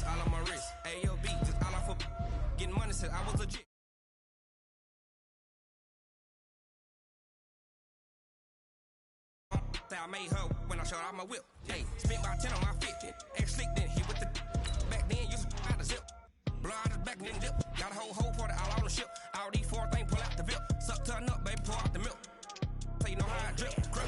All on my wrist, ALB, just all off of getting money, said I was legit. I made her when I showed out my whip. Hey, spent about 10 on my 50. Ex-slick then hit with the back then, used to out the zip. Blow out his back and then dip. Got a whole party all on the ship. All these four things pull out the VIP. Suck to a nut, baby, pour out the milk. So you know how I drip. Grip.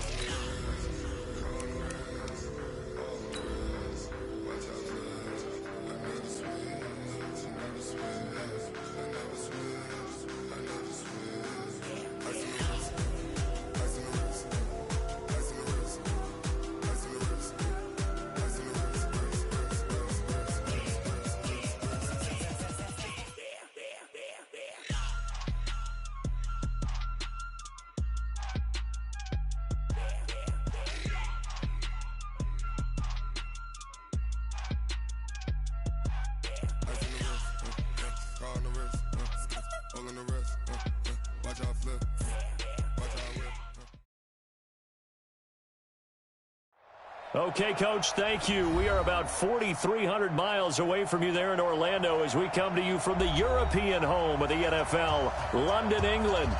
Okay, Coach, thank you. We are about 4,300 miles away from you there in Orlando as we come to you from the European home of the NFL, London, England.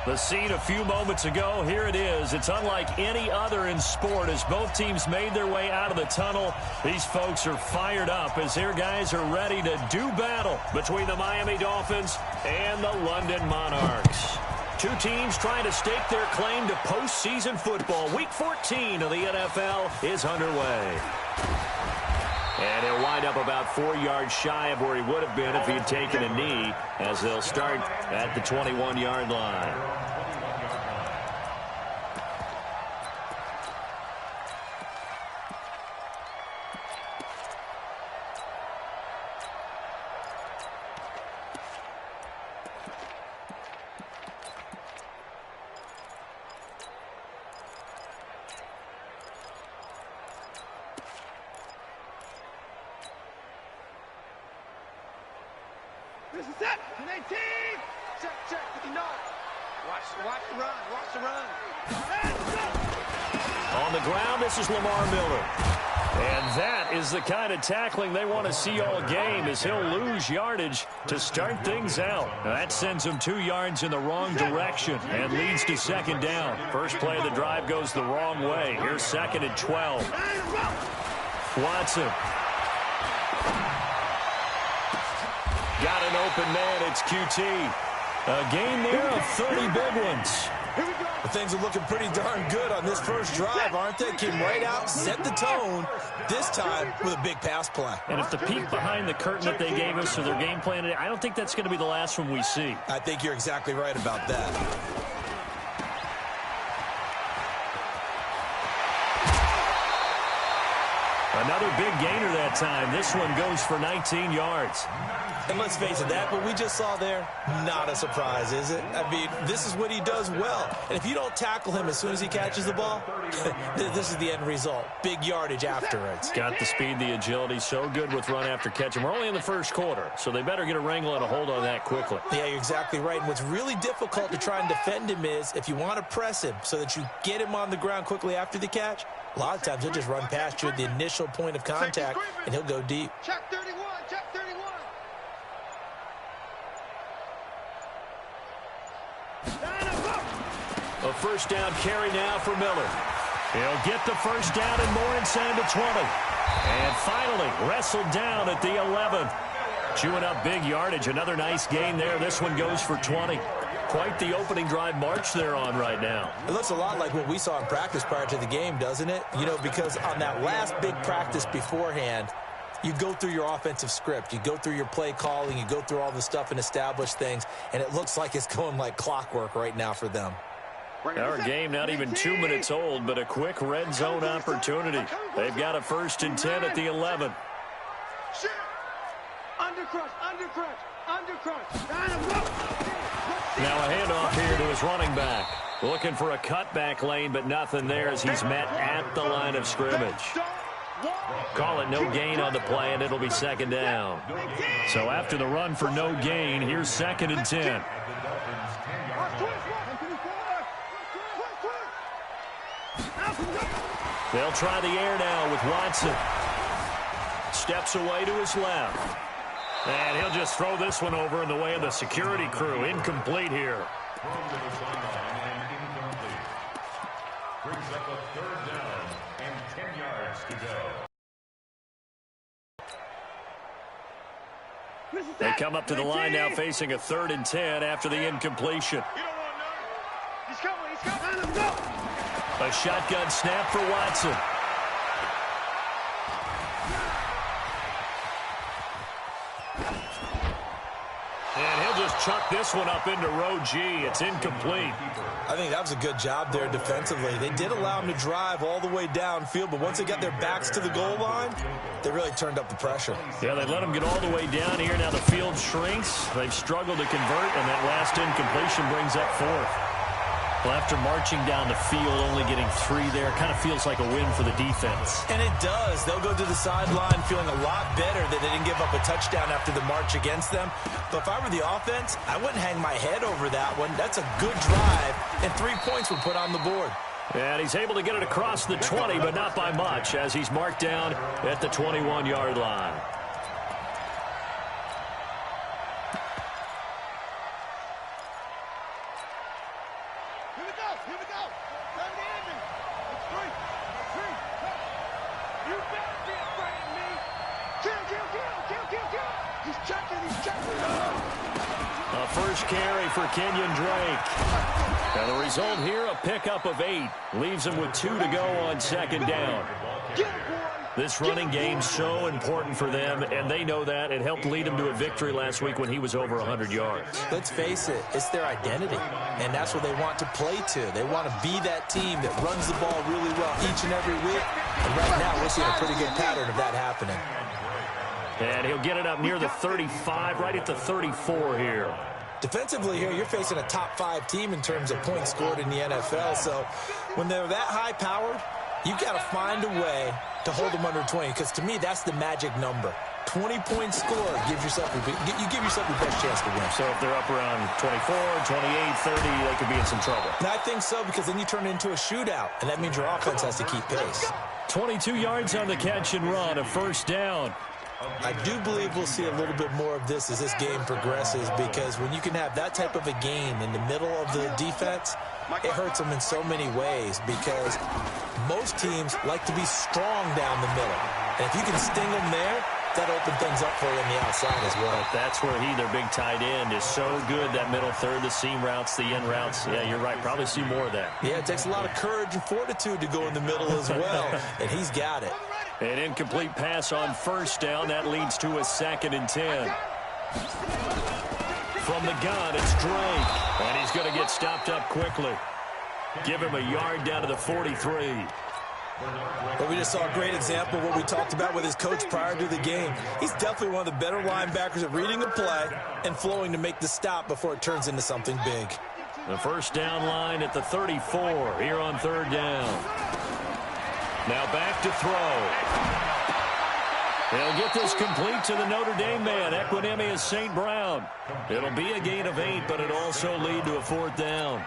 The scene a few moments ago, here it is. It's unlike any other in sport as both teams made their way out of the tunnel. These folks are fired up as their guys are ready to do battle between the Miami Dolphins and the London Monarchs. Two teams trying to stake their claim to postseason football. Week 14 of the NFL is underway. And he'll wind up about 4 yards shy of where he would have been if he had taken a knee, as they'll start at the 21-yard line. This is it. 18. Check. You know it. Watch the run. Watch the run. On the ground, this is Lamar Miller. And that is the kind of tackling they want to see all game, as he'll lose yardage to start things out. Now, that sends him 2 yards in the wrong direction and leads to second down. First play of the drive goes the wrong way. Here's second and 12. Watson. Got an open man. It's QT. A game there of 30 big ones. Well, things are looking pretty darn good on this first drive, aren't they? Came right out, set the tone, this time with a big pass play. And if the peek behind the curtain that they gave us or their game plan today, I don't think that's going to be the last one we see. I think you're exactly right about that. Another big gainer that time. This one goes for 19 yards. And let's face it, that what we just saw there, not a surprise, is it? I mean, this is what he does well. And if you don't tackle him as soon as he catches the ball, this is the end result. Big yardage afterwards. Got the speed, the agility, so good with run after catch. And we're only in the first quarter, so they better get a wrangle and a hold on that quickly. Yeah, you're exactly right. And what's really difficult to try and defend him is if you want to press him so that you get him on the ground quickly after the catch, a lot of times he'll just run past you at the initial point of contact, and he'll go deep. Check 31. Check 31. A first down carry now for Miller. He'll get the first down and more inside the 20. And finally wrestled down at the 11. Chewing up big yardage. Another nice gain there. This one goes for 20. Quite the opening drive march they're on right now. It looks a lot like what we saw in practice prior to the game, doesn't it? You know, because on that last big practice beforehand, you go through your offensive script. You go through your play calling. You go through all the stuff and establish things. And it looks like it's going like clockwork right now for them. Our game not even 2 minutes old, but a quick red zone opportunity. They've got a 1st and 10 at the 11. Undercrush. Now a handoff here to his running back. Looking for a cutback lane, but nothing there as he's met at the line of scrimmage. Call it no gain on the play, and it'll be second down. So after the run for no gain, here's 2nd and 10. They'll try the air now with Watson. steps away to his left. And he'll just throw this one over in the way of the security crew. Incomplete here. Brings up a 3rd down and 10 yards to go. They come up to the line now facing a 3rd and 10 after the incompletion. He's coming, let's go. A shotgun snap for Watson. And he'll just chuck this one up into row G. It's incomplete. I think that was a good job there defensively. They did allow him to drive all the way downfield, but once they got their backs to the goal line, they really turned up the pressure. Yeah, they let him get all the way down here. Now the field shrinks. They've struggled to convert, and that last incompletion brings up 4th. Well, after marching down the field, only getting 3 there, kind of feels like a win for the defense. And it does. They'll go to the sideline feeling a lot better that they didn't give up a touchdown after the march against them. But if I were the offense, I wouldn't hang my head over that one. That's a good drive, and 3 points were put on the board. And he's able to get it across the 20, but not by much, as he's marked down at the 21-yard line. Here we go. Run the engine. It's 3. You better be afraid of me. Kill. He's checking. A first carry for Kenyon Drake. And the result here, a pickup of 8. Leaves him with 2 to go on 2nd down. This running game's so important for them, and they know that. It helped lead them to a victory last week when he was over 100 yards. Let's face it, it's their identity, and that's what they want to play to. They want to be that team that runs the ball really well each and every week, and right now we're seeing a pretty good pattern of that happening. And he'll get it up near the 35, right at the 34 here. Defensively here, you're facing a top 5 team in terms of points scored in the NFL, so when they're that high-powered, you've got to find a way to hold them under 20, because to me, that's the magic number. 20-point score gives yourself your best chance to win. So if they're up around 24, 28, 30, they could be in some trouble. And I think so, because then you turn it into a shootout, and that means your offense has to keep pace. 22 yards on the catch and run, a first down. I do believe we'll see a little bit more of this as this game progresses, because when you can have that type of a gain in the middle of the defense, it hurts them in so many ways, because most teams like to be strong down the middle. And if you can sting them there, that opens things up for you on the outside as well. That's where their big tight end, is so good, that middle third, the seam routes, the in routes. Yeah, you're right. Probably see more of that. Yeah, it takes a lot of courage and fortitude to go in the middle as well, and he's got it. An incomplete pass on first down. That leads to a 2nd and 10. From the gun, it's Drake. And he's going to get stopped up quickly. Give him a yard down to the 43. But we just saw a great example of what we talked about with his coach prior to the game. He's definitely one of the better linebackers at reading the play and flowing to make the stop before it turns into something big. The first down line at the 34 here on 3rd down. Now back to throw. They'll get this complete to the Notre Dame man, Equinemius St. Brown. It'll be a gain of 8, but it'll also lead to a 4th down.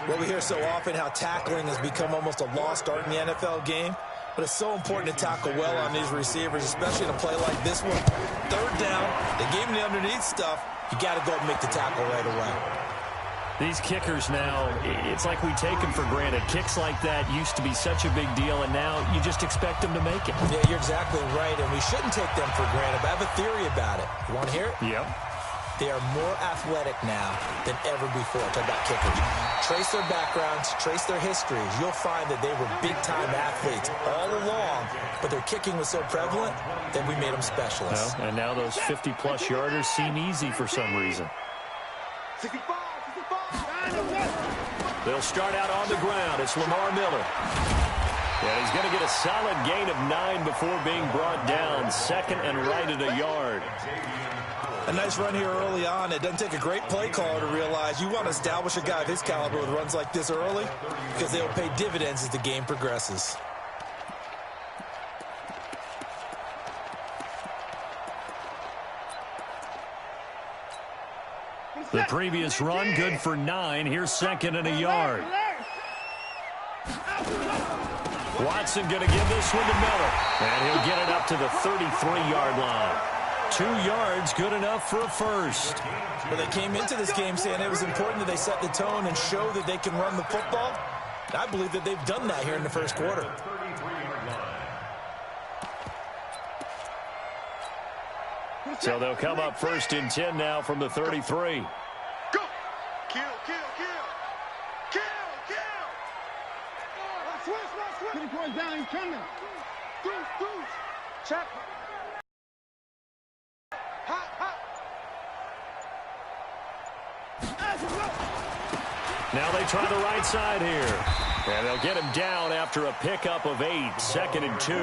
Well, we hear so often how tackling has become almost a lost art in the NFL game, but it's so important to tackle well on these receivers, especially in a play like this one. 3rd down, they gave him the underneath stuff. You got to go up and make the tackle right away. These kickers now, it's like we take them for granted. Kicks like that used to be such a big deal, and now you just expect them to make it. Yeah, you're exactly right, and we shouldn't take them for granted, but I have a theory about it. You want to hear it? Yep. They are more athletic now than ever before. Talk about kickers. Trace their backgrounds, trace their histories. You'll find that they were big-time athletes all along, but their kicking was so prevalent that we made them specialists. Well, and now those 50-plus yarders seem easy for some reason. 65. They'll start out on the ground. It's Lamar Miller. And he's going to get a solid gain of 9 before being brought down. 2nd and right at a yard. A nice run here early on. It doesn't take a great play caller to realize you want to establish a guy of his caliber with runs like this early, because they'll pay dividends as the game progresses. The previous run, good for 9. Here's 2nd and a yard. Watson going to give this one to Miller. And he'll get it up to the 33-yard line. 2 yards, good enough for a first. Well, they came into this game saying it was important that they set the tone and show that they can run the football. I believe that they've done that here in the first quarter. So they'll come up 1st and 10 now from the 33. Go! Kill, kill, kill! Kill, kill! Switch! 3 points down, he's coming. Deuce! Check. Hot! Now they try the right side here. And they'll get him down after a pickup of 8. 2nd and 2.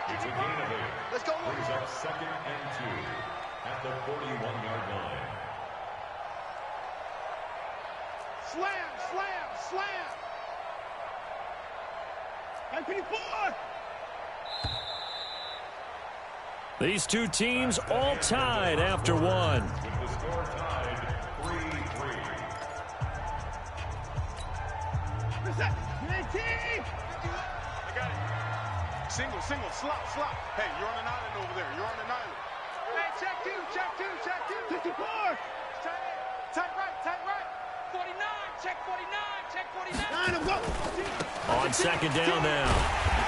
It's a gain of 8. Let's go. Brings up 2nd and 2 at the 41-yard line. Slam! Hey, 54! These two teams all tied after one. With the score tied 3-3. Reset! 19! I got it. Single, slop. Hey, you're on an island over there. Hey, check two. 54! Tight right. 49, check 49. On 2nd down now.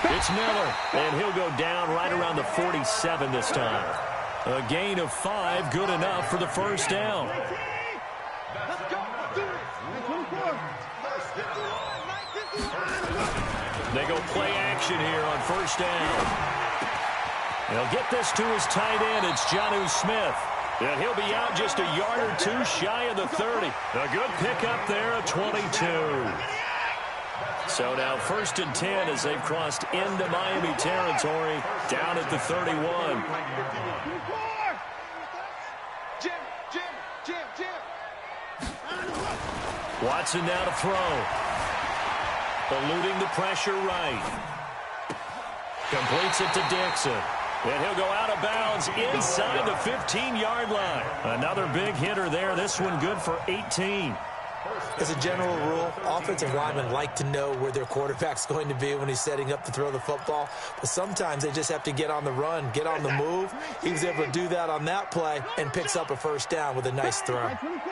It's Miller, and he'll go down right around the 47 this time. A gain of 5, good enough for the first down. Let's go. They go play action here on 1st down. He'll get this to his tight end. It's Jonnu Smith. And he'll be out just a yard or 2 shy of the 30. A good pickup there of 22. So now 1st and 10 as they've crossed into Miami territory down at the 31. Jim. Watson now to throw. Eluding the pressure right. Completes it to Dixon. And he'll go out of bounds inside the 15-yard line. Another big hitter there. This one good for 18. As a general rule, offensive linemen like to know where their quarterback's going to be when he's setting up to throw the football. But sometimes they just have to get on the run, get on the move. He was able to do that on that play and picks up a first down with a nice throw. 24.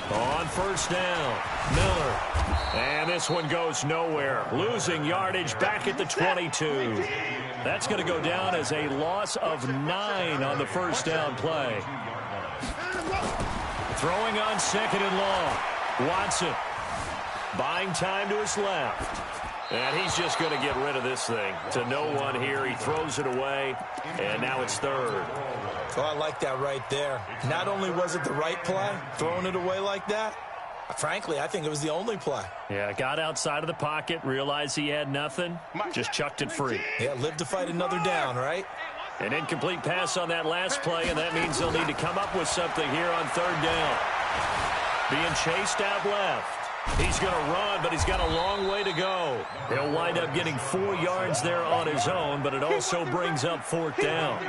On 1st down, Miller. And this one goes nowhere. Losing yardage back at the 22. That's going to go down as a loss of 9 on the first down play. Throwing on 2nd and long. Watson buying time to his left. And he's just going to get rid of this thing. To no one here. He throws it away. And now it's 3rd. Oh, I like that right there. Not only was it the right play, throwing it away like that, frankly, I think it was the only play. Yeah, got outside of the pocket, realized he had nothing, just chucked it free. Yeah, live to fight another down, right? An incomplete pass on that last play, and that means they'll need to come up with something here on 3rd down. Being chased out left. He's going to run, but he's got a long way to go. He'll wind up getting 4 yards there on his own, but it also brings up 4th down.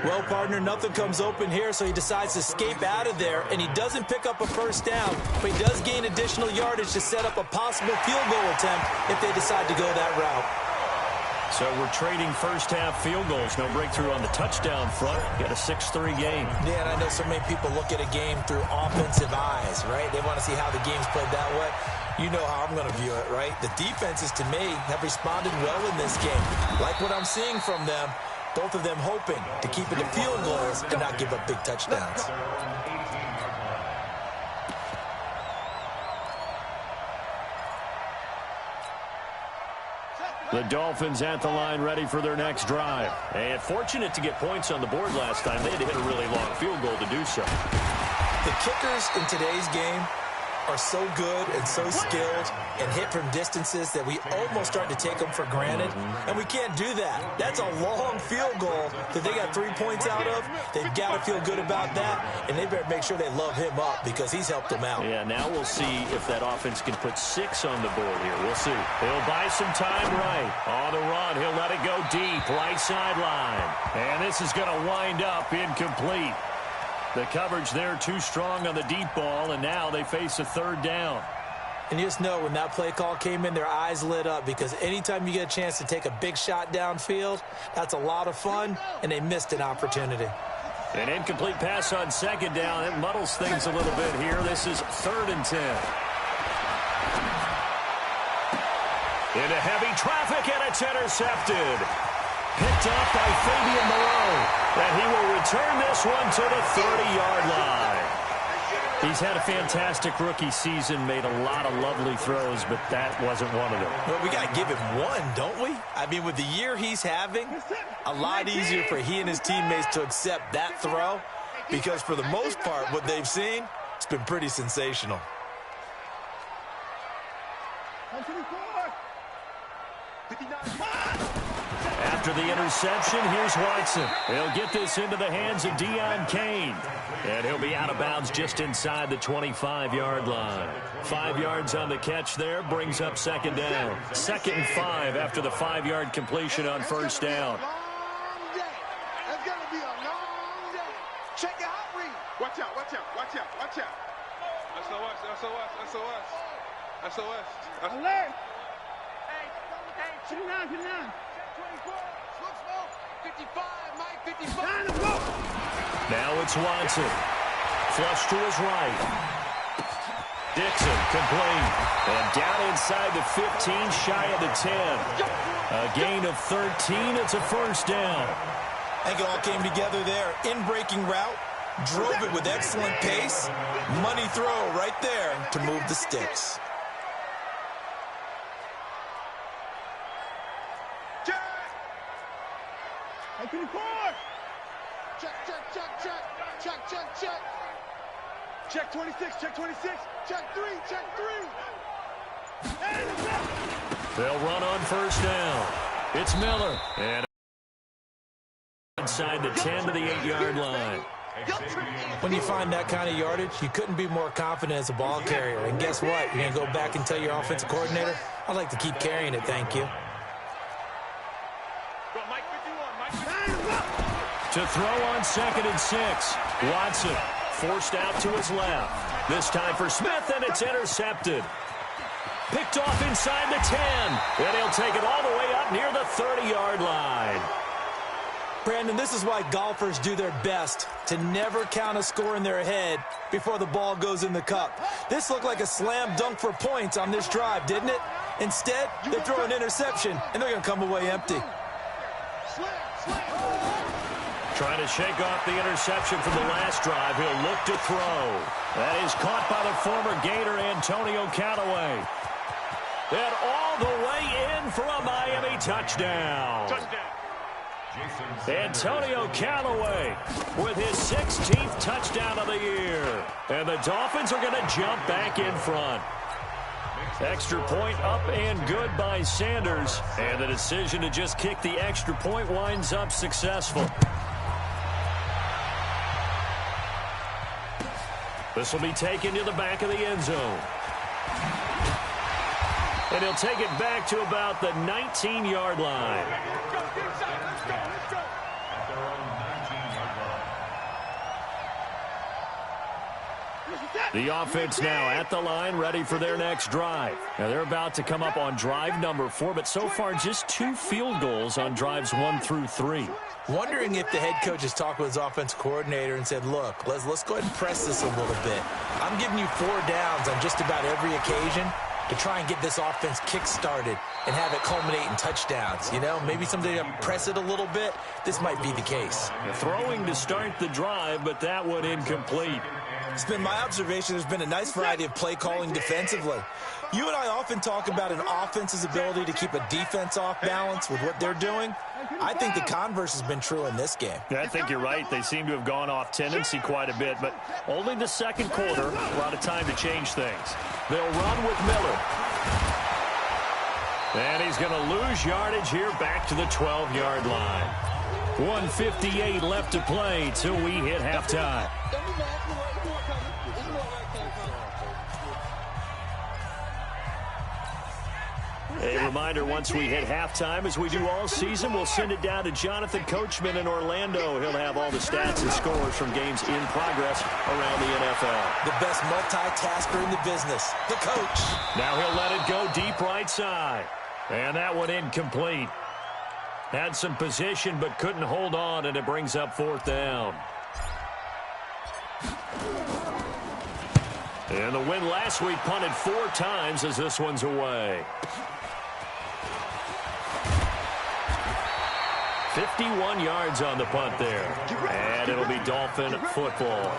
Well, partner, nothing comes open here, so he decides to escape out of there, and he doesn't pick up a first down, but he does gain additional yardage to set up a possible field goal attempt if they decide to go that route. So we're trading first-half field goals. No breakthrough on the touchdown front. Get a 6-3 game. Yeah, and I know so many people look at a game through offensive eyes, right? They want to see how the game's played that way. You know how I'm going to view it, right? The defenses, to me, have responded well in this game. Like what I'm seeing from them, both of them hoping to keep it to field goals and not give up big touchdowns. The Dolphins at the line ready for their next drive. And fortunate to get points on the board last time. They had to hit a really long field goal to do so. The kickers in today's game are so good and so skilled and hit from distances that we almost start to take them for granted, and we can't do that. That's a long field goal that they got 3 points out of. They've got to feel good about that, and they better make sure they love him up because he's helped them out. Yeah, now we'll see if that offense can put 6 on the board here. We'll see. He'll buy some time right. On the run, he'll let it go deep, right sideline. And this is going to wind up incomplete. The coverage there too strong on the deep ball, and now they face a third down. And you just know when that play call came in, their eyes lit up, because anytime you get a chance to take a big shot downfield, that's a lot of fun, and they missed an opportunity. An incomplete pass on second down. It muddles things a little bit here. This is 3rd and 10. Into heavy traffic, and it's intercepted. Picked off by Fabian Moreau, and he will return this one to the 30-yard line. He's had a fantastic rookie season, made a lot of lovely throws, but that wasn't one of them. Well, we got to give him one, don't we? I mean, with the year he's having, a lot easier for he and his teammates to accept that throw, because for the most part, what they've seen, it's been pretty sensational. After the interception, here's Watson. He'll get this into the hands of Deion Kane. And he'll be out of bounds just inside the 25-yard line. 5 yards on the catch there, brings up second down. 2nd and 5 after the 5-yard completion on first down. That's going to be a long day. Check your hot read. Watch out, watch out, watch out, watch out. SOS. Alert. Hey, 59. 55, Mike, 55. Now it's Watson. Flush to his right. Dixon complete. And down inside the 15, shy of the 10. A gain of 13. It's a first down. I think it all came together there. In-breaking route. Drove it with excellent pace. Money throw right there to move the sticks. Check 26, check 26, check 3. They'll run on first down. It's Miller. And inside the 10 to the 8-yard line. When you find that kind of yardage, you couldn't be more confident as a ball carrier. And guess what? You're going to go back and tell your offensive coordinator, I'd like to keep carrying it, thank you. To throw on 2nd and 6. Watson forced out to his left. This time for Smith, and it's intercepted. Picked off inside the 10. And he'll take it all the way up near the 30-yard line. Brandon, this is why golfers do their best to never count a score in their head before the ball goes in the cup. This looked like a slam dunk for points on this drive, didn't it? Instead, they throw an interception, and they're going to come away empty. Trying to shake off the interception from the last drive. He'll look to throw. That is caught by the former Gator, Antonio Callaway. And all the way in for a Miami touchdown. Antonio Callaway with his 16th touchdown of the year. And the Dolphins are going to jump back in front. Extra point up and good by Sanders. And the decision to just kick the extra point winds up successful. This will be taken to the back of the end zone. And he'll take it back to about the 19-yard line. The offense now at the line, ready for their next drive. Now they're about to come up on drive number 4, but so far just 2 field goals on drives 1 through 3. Wondering if the head coach has talked with his offense coordinator and said, look, let's go ahead and press this a little bit. I'm giving you 4 downs on just about every occasion to try and get this offense kick-started and have it culminate in touchdowns. You know, maybe someday to press it a little bit. This might be the case. Throwing to start the drive, but that one incomplete. It's been my observation there's been a nice variety of play calling defensively. You and I often talk about an offense's ability to keep a defense off balance with what they're doing. I think the converse has been true in this game. I think you're right. They seem to have gone off tendency quite a bit, but only the second quarter, a lot of time to change things. They'll run with Miller. And he's going to lose yardage here back to the 12-yard line. 1:58 left to play till we hit halftime. A reminder, once we hit halftime, as we do all season, we'll send it down to Jonathan Coachman in Orlando. He'll have all the stats and scores from games in progress around the NFL. The best multitasker in the business, the coach. Now he'll let it go deep right side. And that one incomplete. Had some position but couldn't hold on, and it brings up 4th down. And the win last week punted 4 times as this one's away. 51 yards on the punt there. And it'll be Dolphin football.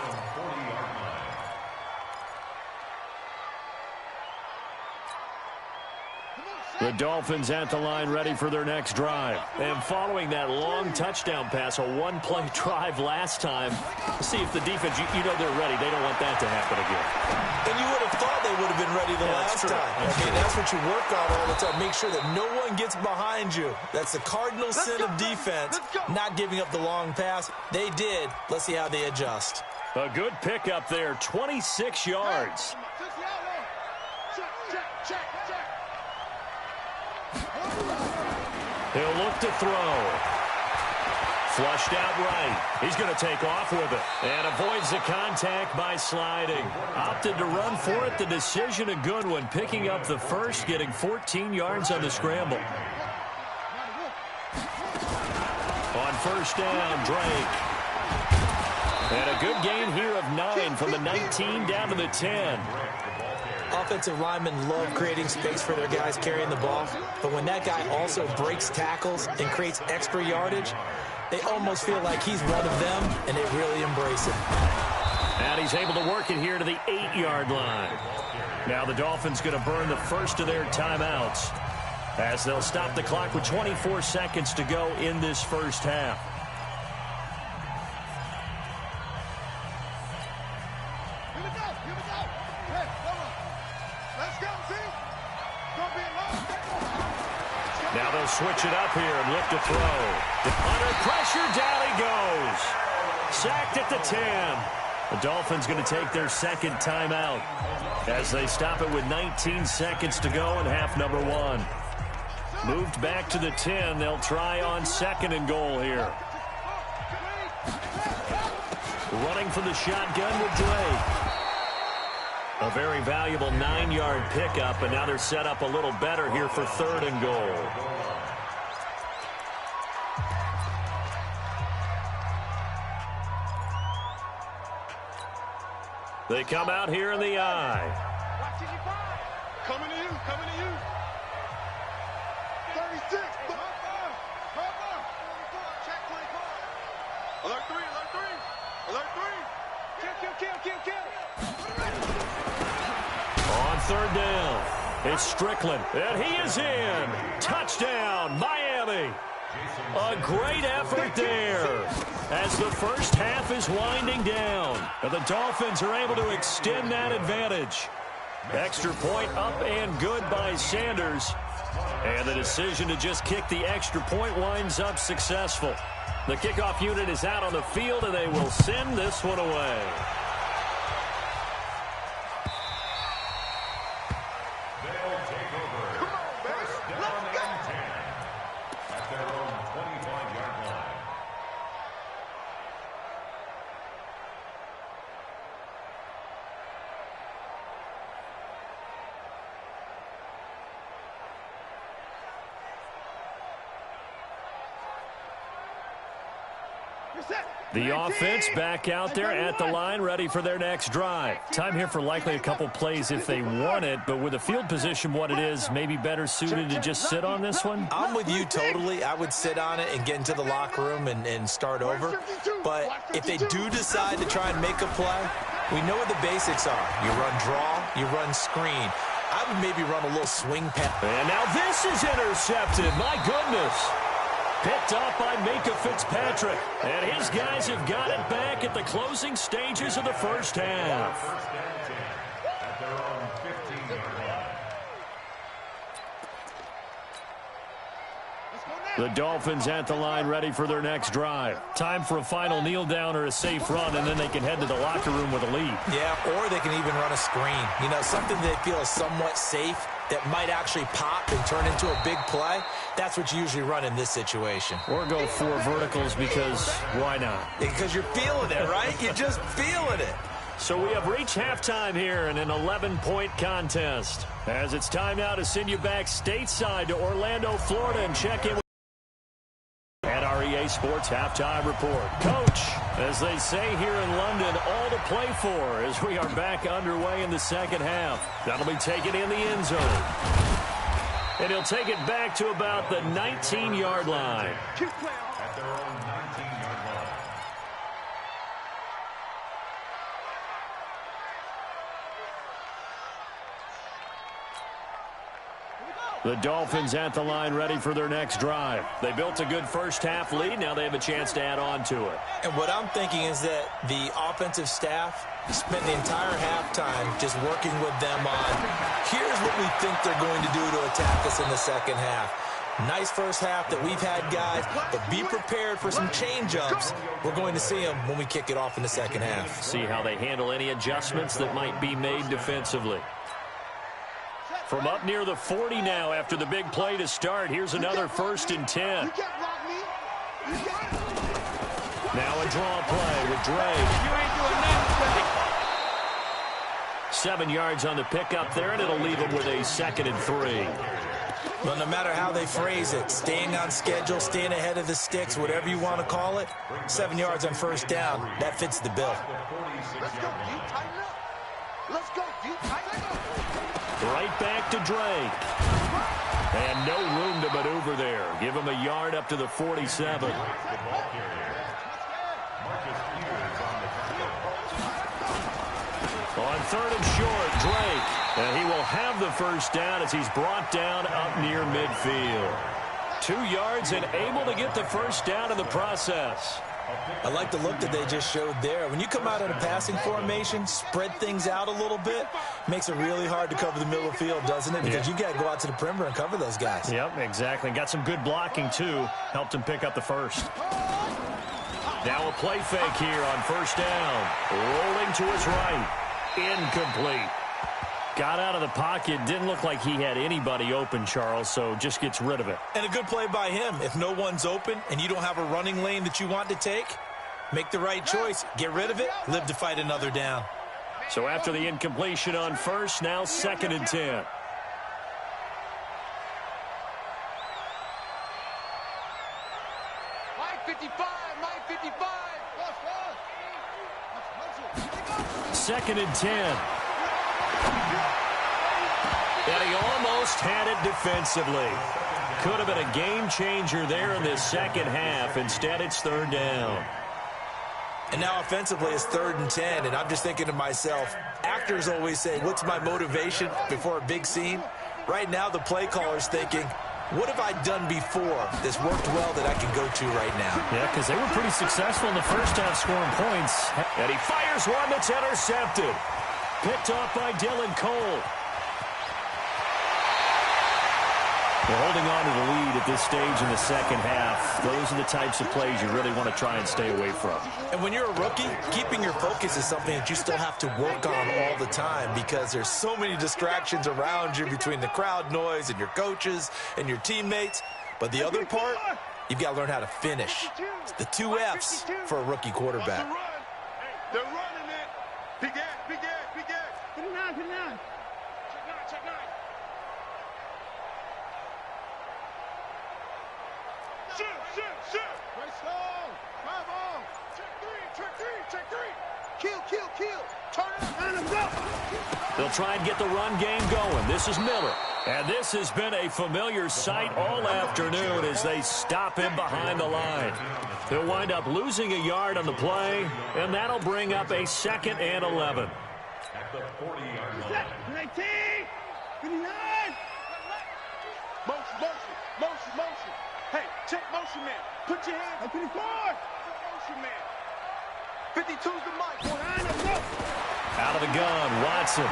The Dolphins at the line ready for their next drive. And following that long touchdown pass, a one-play drive last time, see if the defense, you know they're ready. They don't want that to happen again. And you would have thought they would have been ready the last time. That's what you work on all the time. Make sure that no one gets behind you. That's the cardinal sin of defense, not giving up the long pass. They did. Let's see how they adjust. A good pickup there, 26 yards. He'll look to throw. Flushed out right. He's going to take off with it. And avoids the contact by sliding. Opted to run for it. The decision a good one. Picking up the first, getting 14 yards on the scramble. On 1st down, Drake. And a good gain here of 9 from the 19 down to the 10. Offensive linemen love creating space for their guys carrying the ball, but when that guy also breaks tackles and creates extra yardage, they almost feel like he's one of them, and they really embrace it. And he's able to work it here to the 8-yard line. Now the Dolphins going to burn the first of their timeouts as they'll stop the clock with 24 seconds to go in this first half. Now they'll switch it up here and look to throw. Under pressure, down he goes. Sacked at the 10. The Dolphins going to take their second timeout as they stop it with 19 seconds to go in half number 1. Moved back to the 10. They'll try on 2nd and goal here. Running from the shotgun with Drake. A very valuable 9-yard pickup, and now they're set up a little better here for 3rd and goal. They come out here in the eye. Coming to you, coming to you. 36. Check 24. Alert 3, alert 3. Alert 3. Kill. On 3rd down, it's Strickland, and he is in. Touchdown, Miami. A great effort there as the first half is winding down. And the Dolphins are able to extend that advantage. Extra point up and good by Sanders. And the decision to just kick the extra point winds up successful. The kickoff unit is out on the field, and they will send this one away. The offense back out there at the line, ready for their next drive. Time here for likely a couple plays if they want it, but with the field position what it is, maybe better suited to just sit on this one? I'm with you totally. I would sit on it and get into the locker room and start over. But if they do decide to try and make a play, we know what the basics are. You run draw, you run screen. I would maybe run a little swing pass. And now this is intercepted. My goodness. Picked off by Minka Fitzpatrick. And his guys have got it back at the closing stages of the first half. First and 10 at their own 15-yard line. The Dolphins at the line ready for their next drive. Time for a final kneel down or a safe run, and then they can head to the locker room with a lead. Yeah, or they can even run a screen. You know, something they feel is somewhat safe that might actually pop and turn into a big play, that's what you usually run in this situation. Or go 4 verticals because why not? Because you're feeling it, right? You're just feeling it. So we have reached halftime here in an 11-point contest. As it's time now to send you back stateside to Orlando, Florida, and check in with at our EA Sports Halftime Report. Coach, as they say here in London, all to play for as we are back underway in the second half. That'll be taken in the end zone. And he'll take it back to about the 19-yard line. At their own 19-yard line. The Dolphins at the line ready for their next drive. They built a good first-half lead. Now they have a chance to add on to it. And what I'm thinking is that the offensive staff spent the entire halftime just working with them on, here's what we think they're going to do to attack us in the second half. Nice first half that we've had, guys, but be prepared for some change-ups. We're going to see them when we kick it off in the second half. See how they handle any adjustments that might be made defensively. From up near the 40 now after the big play to start, here's another 1st and 10. Now a draw play with Drake. 7 yards on the pickup there, and it'll leave him with a 2nd and 3. Well, no matter how they phrase it, staying on schedule, staying ahead of the sticks, whatever you want to call it, 7 yards on first down, that fits the bill. Let's go, deep, tighten up. Let's go, deep, tighten up. Right back to Drake. And no room to maneuver there. Give him a yard up to the 47. On 3rd and short, Drake. And he will have the first down as he's brought down up near midfield. 2 yards and able to get the first down in the process. I like the look that they just showed there. When you come out in a passing formation, spread things out a little bit, makes it really hard to cover the middle of the field, doesn't it? Because you got to go out to the perimeter and cover those guys. Yep, exactly. Got some good blocking, too. Helped him pick up the first. Now a play fake here on first down. Rolling to his right. Incomplete. Got out of the pocket. Didn't look like he had anybody open, Charles, so just gets rid of it. And a good play by him. If no one's open and you don't have a running lane that you want to take, make the right choice. Get rid of it. Live to fight another down. So after the incompletion on first, now 2nd and 10. Mike 55, Mike 55. 2nd and 10. And he almost had it defensively. Could have been a game changer there in this second half. Instead, it's 3rd down. And now offensively, it's 3rd and 10. And I'm just thinking to myself, actors always say, what's my motivation before a big scene? Right now, the play caller's thinking, what have I done before that's worked well that I can go to right now? Yeah, because they were pretty successful in the first half scoring points. And he fires one that's intercepted. Picked off by Dylan Cole. They're holding on to the lead at this stage in the second half. Those are the types of plays you really want to try and stay away from. And when you're a rookie, keeping your focus is something that you still have to work on all the time because there's so many distractions around you between the crowd noise and your coaches and your teammates. But the other part, you've got to learn how to finish. It's the 2 F's for a rookie quarterback. They're running it. Big ass, big ass, big ass. Put it down, put it down. Check 9, check 9. Shoot. Right slow. 5 on. Check 3. Kill. Turn it up, go. They'll try and get the run game going. This is Miller. And this has been a familiar sight all afternoon as they stop him behind the line. They'll wind up losing a yard on the play, and that'll bring up a 2nd and 11. At the 40-yard line. 19. 59. Motion. Hey, check motion man. Put your hands. 54. Motion man. 52's the mic. Out of the gun, Watson.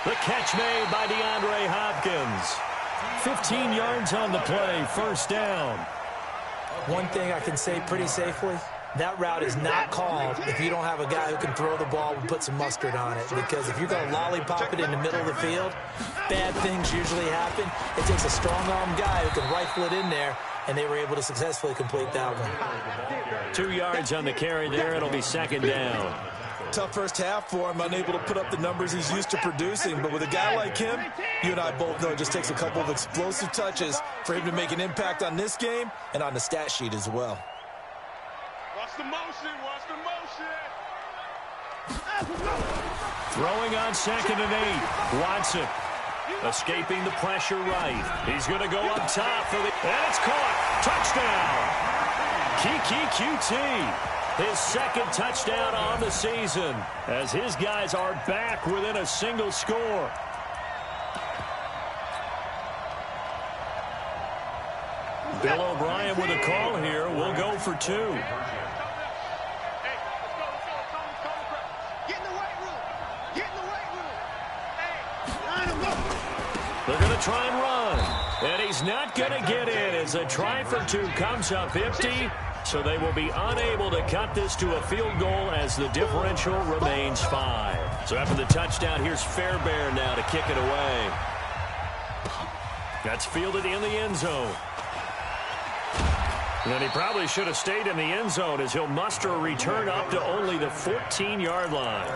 The catch made by DeAndre Hopkins. 15 yards on the play, first down. One thing I can say pretty safely, that route is not called if you don't have a guy who can throw the ball and put some mustard on it. Because if you're going to lollipop it in the middle of the field, bad things usually happen. It takes a strong-arm guy who can rifle it in there, and they were able to successfully complete that one. 2 yards on the carry there. It'll be second down. Tough first half for him, unable to put up the numbers he's used to producing. But with a guy like him, you and I both know it just takes a couple of explosive touches for him to make an impact on this game and on the stat sheet as well. Watch the motion. Watch the motion. Throwing on 2nd and 8. Watson escaping the pressure right. He's going to go up top for the... And it's caught. Touchdown. Kiki QT. His second touchdown on the season as his guys are back within a single score. Bill O'Brien with a call here. We'll go for 2. They're going to try and run. And he's not going to get in as a try for 2 comes up empty. So they will be unable to cut this to a field goal as the differential remains 5. So after the touchdown, here's Fairbairn now to kick it away. That's fielded in the end zone. And he probably should have stayed in the end zone as he'll muster a return up to only the 14-yard line.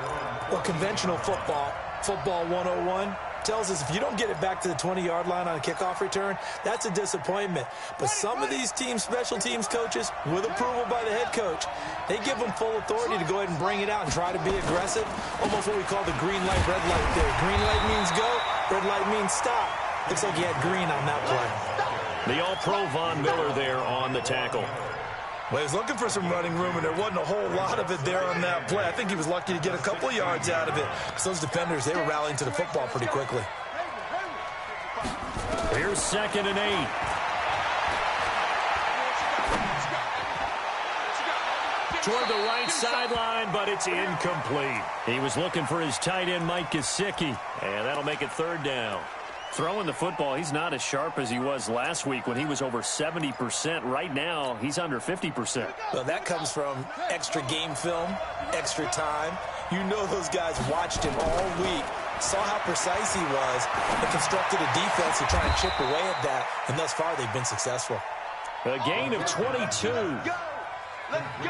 Well, conventional football 101, tells us if you don't get it back to the 20-yard line on a kickoff return, that's a disappointment. But some of these special teams coaches, with approval by the head coach, they give them full authority to go ahead and bring it out and try to be aggressive. Almost what we call the green light, red light there. Green light means go, red light means stop. Looks like he had green on that play. The all-pro Von Miller there on the tackle. Well, he was looking for some running room, and there wasn't a whole lot of it there on that play. I think he was lucky to get a couple of yards out of it. Because those defenders, they were rallying to the football pretty quickly. Here's 2nd and 8. Toward the right sideline, but it's incomplete. He was looking for his tight end, Mike Gesicki, and that'll make it 3rd down. Throwing the football, he's not as sharp as he was last week when he was over 70%. Right now, he's under 50%. Well, that comes from extra game film, extra time. You know those guys watched him all week, saw how precise he was, and constructed a defense to try and chip away at that. And thus far, they've been successful. A gain of 22.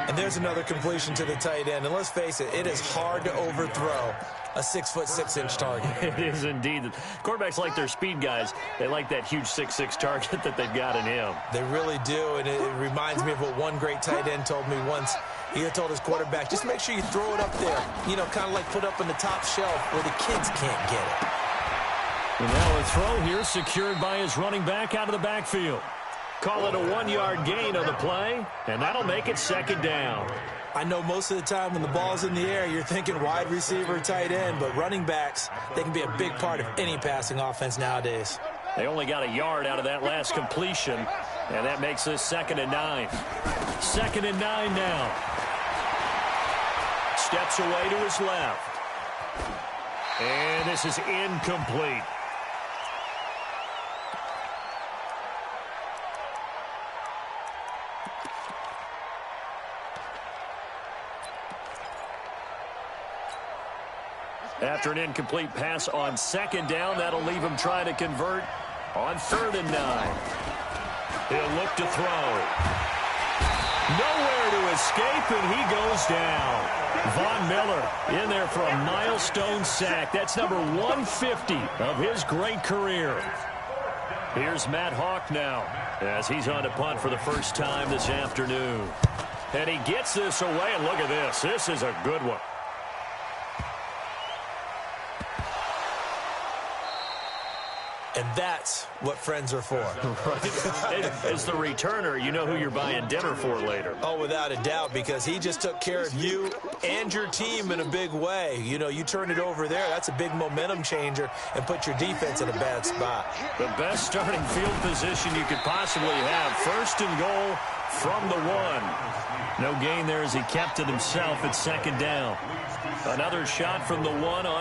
And there's another completion to the tight end. And let's face it, it is hard to overthrow a 6'6" target. It is indeed. Quarterbacks like their speed guys. They like that huge 6'6" target that they've got in him. They really do, and it reminds me of what one great tight end told me once. He had told his quarterback, just make sure you throw it up there, you know, kind of like put up on the top shelf where the kids can't get it. And now a throw here secured by his running back out of the backfield. Call it a 1-yard gain on the play, and that'll make it 2nd down. I know most of the time when the ball's in the air, you're thinking wide receiver, tight end, but running backs, they can be a big part of any passing offense nowadays. They only got a yard out of that last completion, and that makes this 2nd and 9. 2nd and 9 now. Steps away to his left. And this is incomplete. After an incomplete pass on 2nd down, that'll leave him trying to convert on 3rd and 9. He'll look to throw. Nowhere to escape, and he goes down. Von Miller in there for a milestone sack. That's number 150 of his great career. Here's Matt Hawk now as he's on to punt for the first time this afternoon. And he gets this away, and look at this. This is a good one. And that's what friends are for. Right. As the returner, you know who you're buying dinner for later. Oh, without a doubt, because he just took care of you and your team in a big way. You know, you turn it over there, that's a big momentum changer and put your defense in a bad spot. The best starting field position you could possibly have. 1st and goal from the 1. No gain there as he kept it himself at 2nd down. Another shot from the 1 on.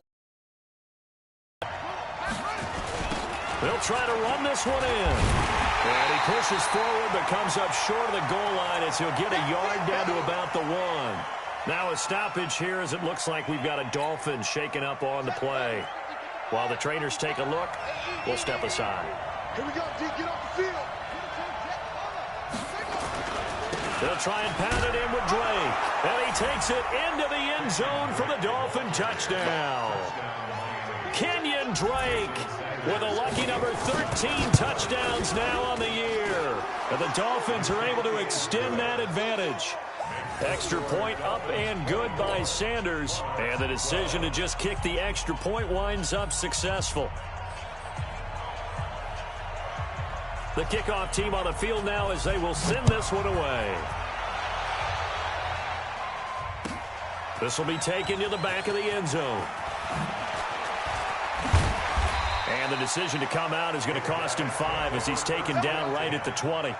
They'll try to run this one in. And he pushes forward but comes up short of the goal line as he'll get a yard down to about the 1. Now a stoppage here as it looks like we've got a Dolphin shaken up on the play. While the trainers take a look, we'll step aside. Here we go, D. Get off the field. They'll try and pound it in with Drake. And he takes it into the end zone for the Dolphin touchdown. Kenyon Drake with a lucky number 13 touchdowns now on the year. And the Dolphins are able to extend that advantage. Extra point up and good by Sanders. And the decision to just kick the extra point winds up successful. The kickoff team on the field now as they will send this one away. This will be taken to the back of the end zone. And the decision to come out is going to cost him 5 as he's taken down right at the 20.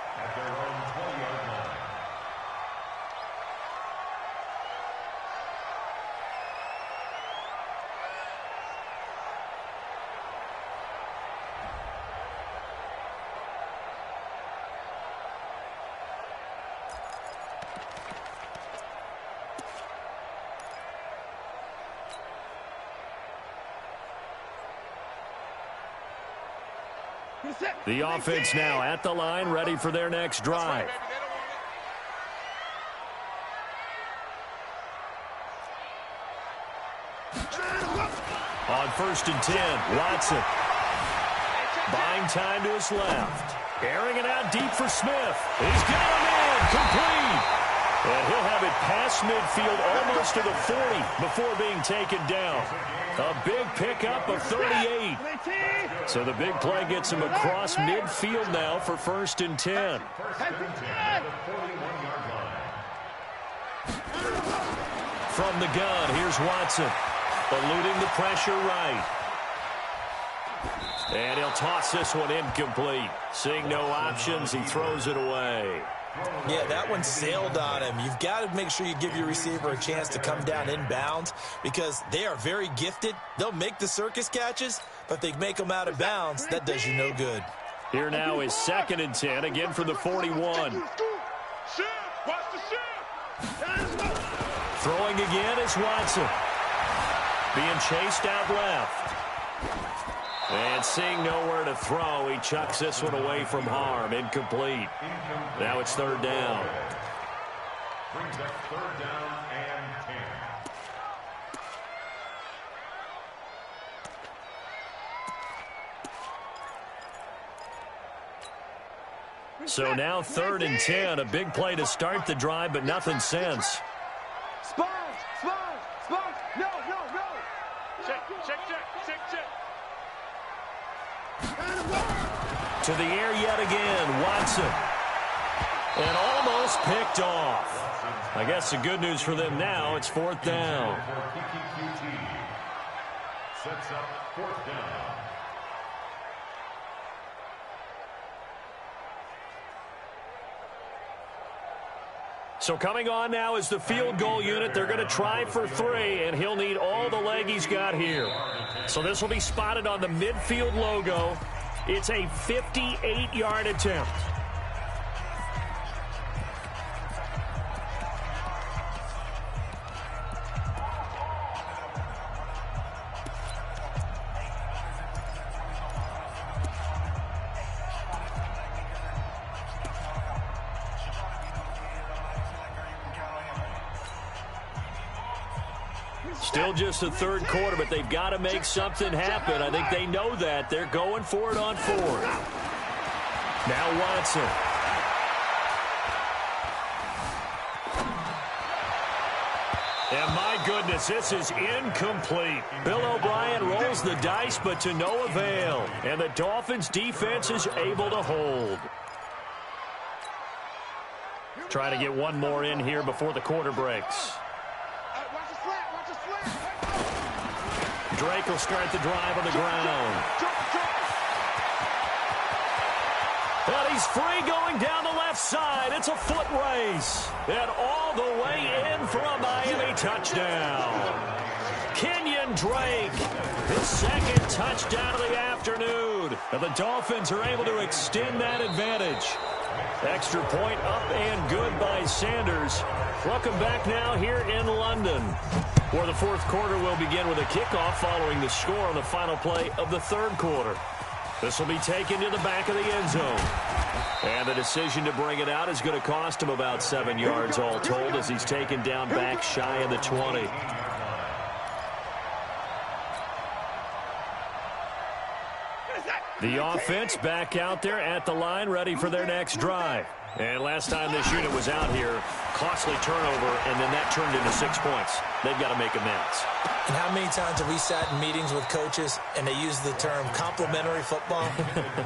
The offense now at the line, ready for their next drive. On 1st and 10, Watson. Buying time to his left. Airing it out deep for Smith. He's got him in, complete. And he'll have it past midfield almost to the 40 before being taken down. A big pickup of 38. So the big play gets him across midfield now for 1st and 10. From the gun, here's Watson. Eluding the pressure right. And he'll toss this one incomplete. Seeing no options, he throws it away. Yeah, that one sailed on him. You've got to make sure you give your receiver a chance to come down inbounds because they are very gifted. They'll make the circus catches, but if they make them out of bounds, that does you no good. Here now is 2nd and 10, again from the 41. Throwing again is Watson. Being chased out left. And seeing nowhere to throw, he chucks this one away from harm. Incomplete. Now it's 3rd down. Brings up 3rd down and 10. So now 3rd and 10. A big play to start the drive, but nothing since. Sponge! No. Check. To the air yet again, Watson. And almost picked off. I guess the good news for them now, it's 4th down. Sets up 4th down. So coming on now is the field goal unit. They're going to try for 3, and he'll need all the leg he's got here. So this will be spotted on the midfield logo. It's a 58-yard attempt. Still just the 3rd quarter, but they've got to make something happen. I think they know that. They're going for it on 4th. Now Watson. And my goodness, this is incomplete. Bill O'Brien rolls the dice, but to no avail. And the Dolphins' defense is able to hold. Trying to get one more in here before the quarter breaks. Drake will start the drive on the ground. But he's free going down the left side. It's a foot race. And all the way in for a Miami touchdown. Kenyon Drake, his 2nd touchdown of the afternoon. And the Dolphins are able to extend that advantage. Extra point up and good by Sanders. Welcome back now here in London, where the fourth quarter will begin with a kickoff following the score on the final play of the third quarter. This will be taken to the back of the end zone. And the decision to bring it out is going to cost him about 7 yards all told as he's taken down back shy of the 20. The offense back out there at the line, ready for their next drive. And last time this unit was out here, costly turnover, and then that turned into 6 points. They've got to make amends. And how many times have we sat in meetings with coaches and they use the term complementary football?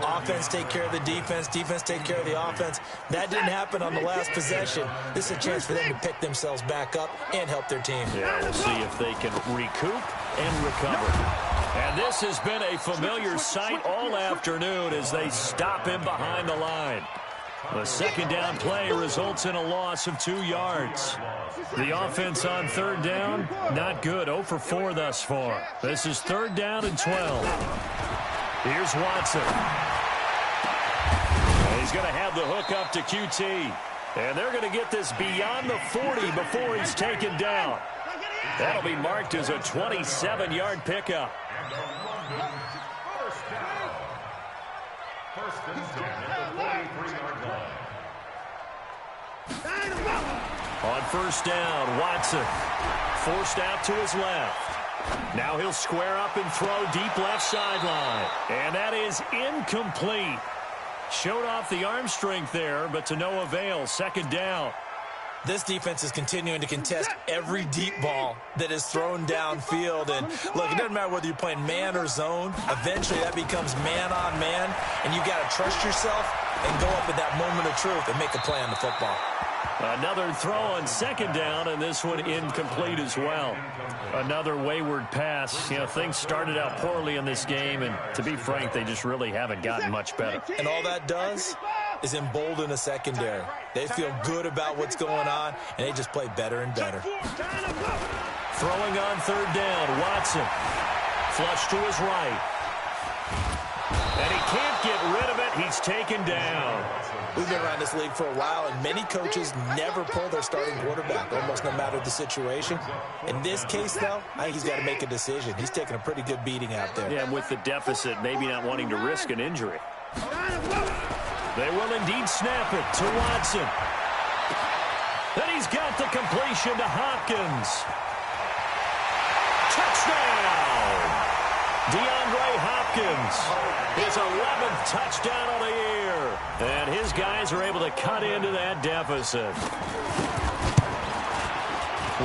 Offense take care of the defense, defense take care of the offense. That didn't happen on the last possession. This is a chance for them to pick themselves back up and help their team. Yeah, we'll see if they can recoup and recover. And this has been a familiar sight all afternoon as they stop him behind the line. The second down play results in a loss of 2 yards. The offense on third down, not good. 0 for 4 thus far. This is third down and 12. Here's Watson. And he's going to have the hook up to QT. And they're going to get this beyond the 40 before he's taken down. That'll be marked as a 27-yard pickup. First and 10 at the 43-yard line. On first down, Watson forced out to his left. Now he'll square up and throw deep left sideline. And that is incomplete. Showed off the arm strength there, but to no avail. Second down. This defense is continuing to contest every deep ball that is thrown downfield. And, look, it doesn't matter whether you're playing man or zone. Eventually, that becomes man on man, and you've got to trust yourself and go up at that moment of truth and make a play on the football. Another throw on second down, and this one incomplete as well. Another wayward pass. You know, things started out poorly in this game, and to be frank, they just really haven't gotten much better. And all that does is embolden a secondary. They feel good about what's going on, and they just play better and better. Throwing on third down, Watson. Flush to his right. And he can't get rid of it. He's taken down. We've been around this league for a while, and many coaches never pull their starting quarterback, almost no matter the situation. In this case, though, I think he's got to make a decision. He's taking a pretty good beating out there. Yeah, and with the deficit, maybe not wanting to risk an injury. They will indeed snap it to Watson. Then he's got the completion to Hopkins. Touchdown! DeAndre Hopkins, his 11th touchdown of the year. And his guys are able to cut into that deficit.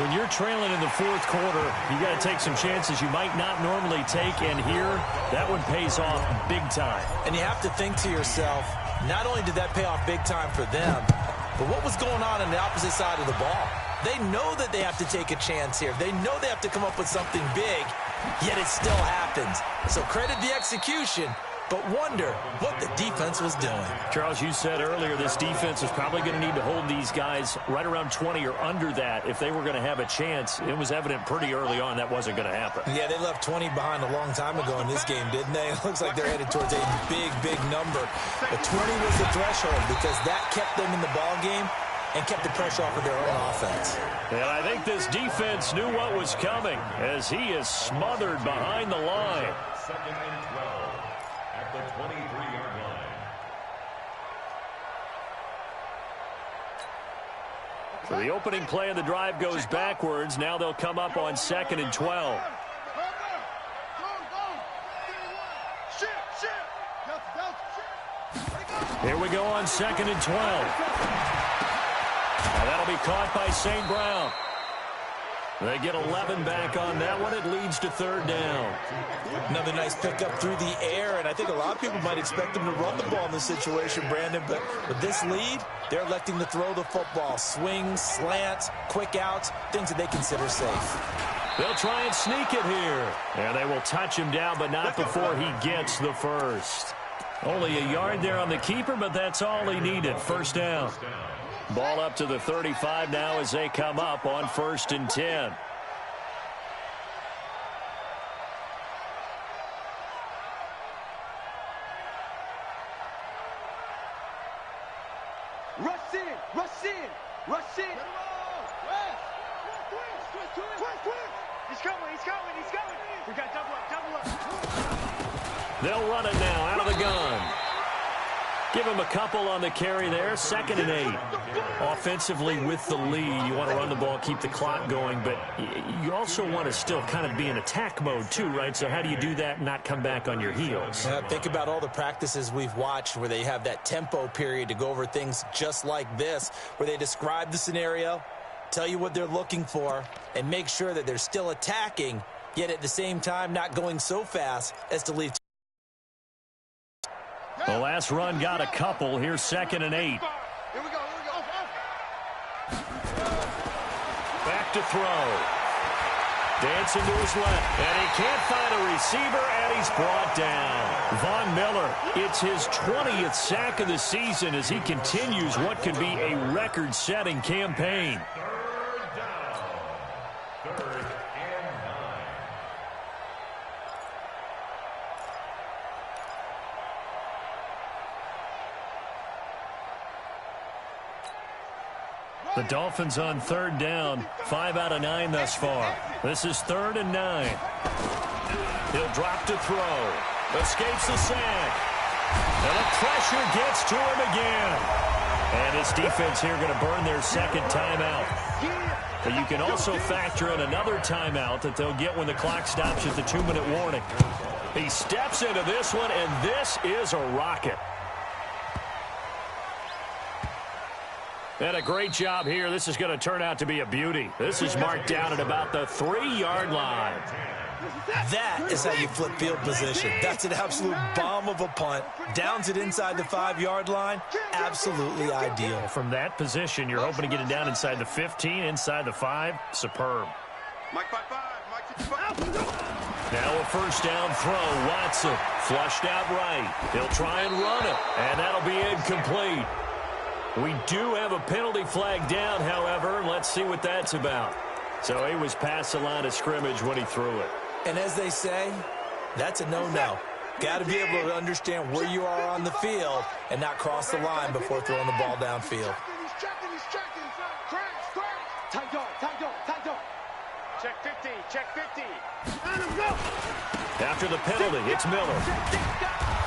When you're trailing in the fourth quarter, you got to take some chances you might not normally take, and here, that one pays off big time. And you have to think to yourself, not only did that pay off big time for them, but what was going on the opposite side of the ball? They know that they have to take a chance here. They know they have to come up with something big, yet it still happens. So credit the execution, but wonder what the defense was doing. Charles, you said earlier this defense is probably going to need to hold these guys right around 20 or under that if they were going to have a chance. It was evident pretty early on that wasn't going to happen. Yeah, they left 20 behind a long time ago in this game, didn't they? It looks like they're headed towards a big, big number. But 20 was the threshold because that kept them in the ball game and kept the pressure off of their own offense. And I think this defense knew what was coming as he is smothered behind the line. Second and 12 at the 23-yard line. So the opening play of the drive goes backwards. Now they'll come up on second and 12. Here we go on second and 12. And that'll be caught by St. Brown. They get 11 back on that one. It leads to third down. Another nice pickup through the air, and I think a lot of people might expect them to run the ball in this situation, Brandon, but with this lead, they're electing to throw the football. Swings, slants, quick outs, things that they consider safe. They'll try and sneak it here. And they will touch him down, but not before he gets the first. Only a yard there on the keeper, but that's all he needed. First down. Ball up to the 35 now as they come up on first and 10. Rush in. Rush in. Rush in. Twist. He's coming. We got double up. They'll run it now out of the gun. Give him a couple on the carry there. 2nd and 8. Offensively with the lead, you want to run the ball, keep the clock going, but you also want to still kind of be in attack mode too, right? So how do you do that and not come back on your heels? Think about all the practices we've watched where they have that tempo period to go over things just like this, where they describe the scenario, tell you what they're looking for, and make sure that they're still attacking, yet at the same time not going so fast as to leave. The last run got a couple. Here's 2nd and 8. Here we go. Back to throw. Dancing to his left. And he can't find a receiver, and he's brought down. Von Miller, it's his 20th sack of the season as he continues what could be a record-setting campaign. The Dolphins on 3rd down. 5 out of 9 thus far. This is 3rd and 9. He'll drop to throw. Escapes the sack. And the pressure gets to him again. And his defense here going to burn their 2nd timeout. But you can also factor in another timeout that they'll get when the clock stops at the 2-minute warning. He steps into this one, and this is a rocket. And a great job here. This is going to turn out to be a beauty. This is marked down at about the 3-yard line. That is how you flip field position. That's an absolute bomb of a punt. Downs it inside the 5-yard line. Absolutely ideal. From that position, you're hoping to get it down inside the 15, inside the 5. Superb. Mike 5-5. Mike 55. Now a 1st down throw. Watson flushed out right. He'll try and run it, and that'll be incomplete. We do have a penalty flag down, however. Let's see what that's about. So he was past the line of scrimmage when he threw it. And as they say, that's a no-no. Got to be able to understand where you are on the field and not cross the line before throwing the ball downfield. He's checking. Crash. Tight dog. Check 50. After the penalty, it's Miller.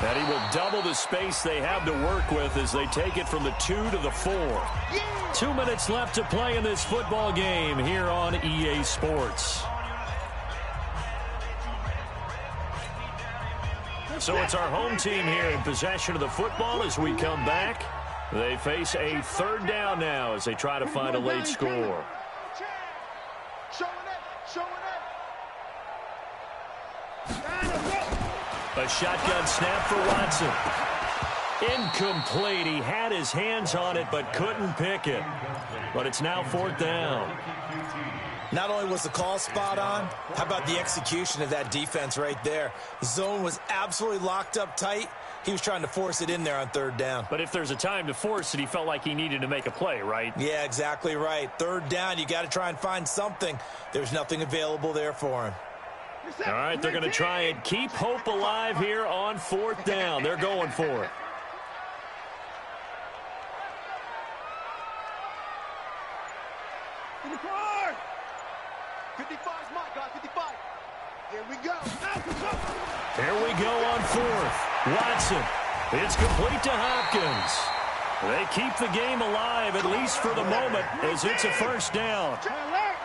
And he will double the space they have to work with as they take it from the 2 to the 4. 2 minutes left to play in this football game here on EA Sports. So it's our home team here in possession of the football as we come back. They face a 3rd down now as they try to find a late score. A shotgun snap for Watson. Incomplete. He had his hands on it but couldn't pick it. But it's now 4th down. Not only was the call spot on, how about the execution of that defense right there? The zone was absolutely locked up tight. He was trying to force it in there on 3rd down. But if there's a time to force it, he felt like he needed to make a play, right? Yeah, exactly right. 3rd down, you got to try and find something. There's nothing available there for him. All right, they're going to try and keep hope alive here on 4th down. They're going for it. In the car! 55's my guy, 55. Here we go. Here we go on 4th. Watson. It's complete to Hopkins. They keep the game alive, at least for the moment, as it's a 1st down. Alert!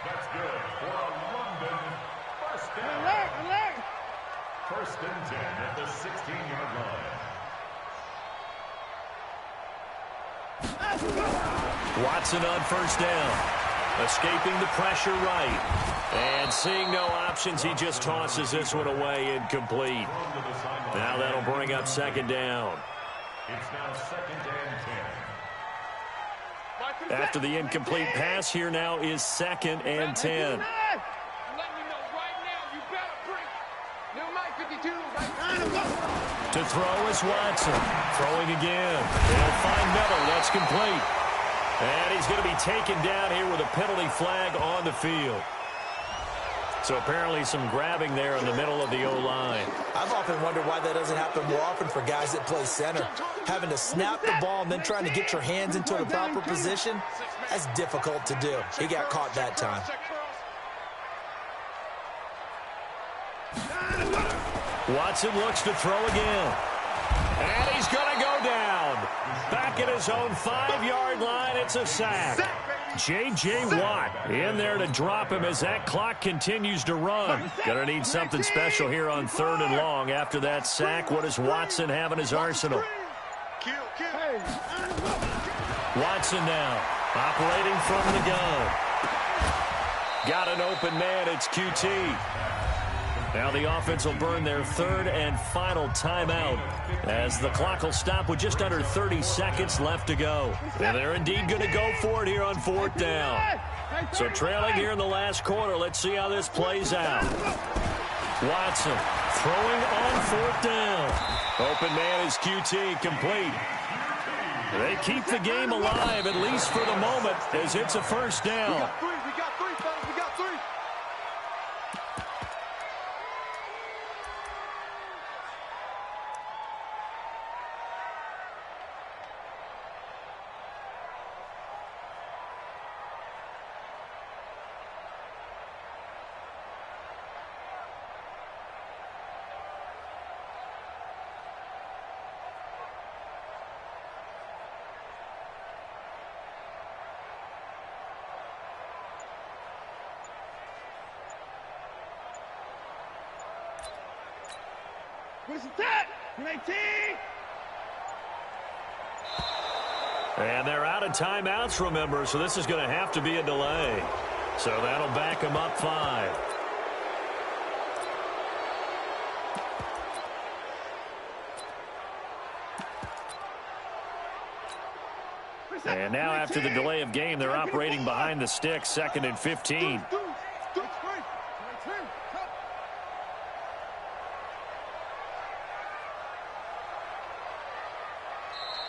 That's good for a London 1st down. Alert! 1st and 10 at the 16-yard line. Watson on 1st down. Escaping the pressure right. And seeing no options, he just tosses this one away, incomplete. Now that'll bring up 2nd down. It's now 2nd and 10. After the incomplete pass, here now is 2nd and 10. To throw is Watson. Throwing again. They'll find Miller. That's complete. And he's going to be taken down here with a penalty flag on the field. So apparently some grabbing there in the middle of the O-line. I've often wondered why that doesn't happen more often for guys that play center. Having to snap the ball and then trying to get your hands into the proper position, that's difficult to do. He got caught that time. Watson looks to throw again. And he's going to go down. Back at his own 5-yard line, it's a sack. J.J. Watt in there to drop him as that clock continues to run. Going to need something special here on 3rd and long. After that sack, what does Watson have in his arsenal? Watson now, operating from the gun. Got an open man, it's QT. Now the offense will burn their 3rd and final timeout as the clock will stop with just under 30 seconds left to go. And they're indeed going to go for it here on 4th down. So trailing here in the last quarter, let's see how this plays out. Watson throwing on 4th down. Open man is QT, complete. They keep the game alive, at least for the moment, as it's a 1st down. We got three, fellas. We got 3. Where's the tap? 18. And they're out of timeouts, remember, so this is going to have to be a delay. So that'll back them up 5. And now after the delay of game, they're operating behind the sticks, 2nd and 15.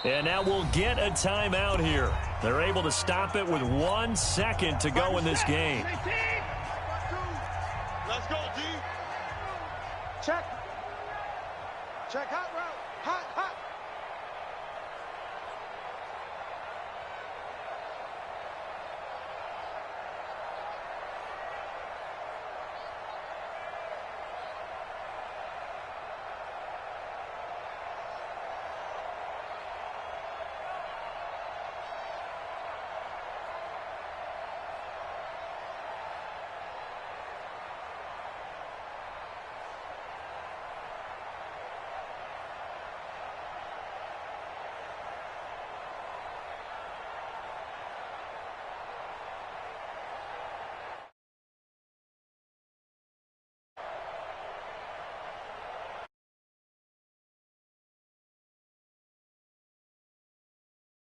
And now we'll get a timeout here. They're able to stop it with 1 second to go in this game. Let's go, D. Check. Check hot route. Hot.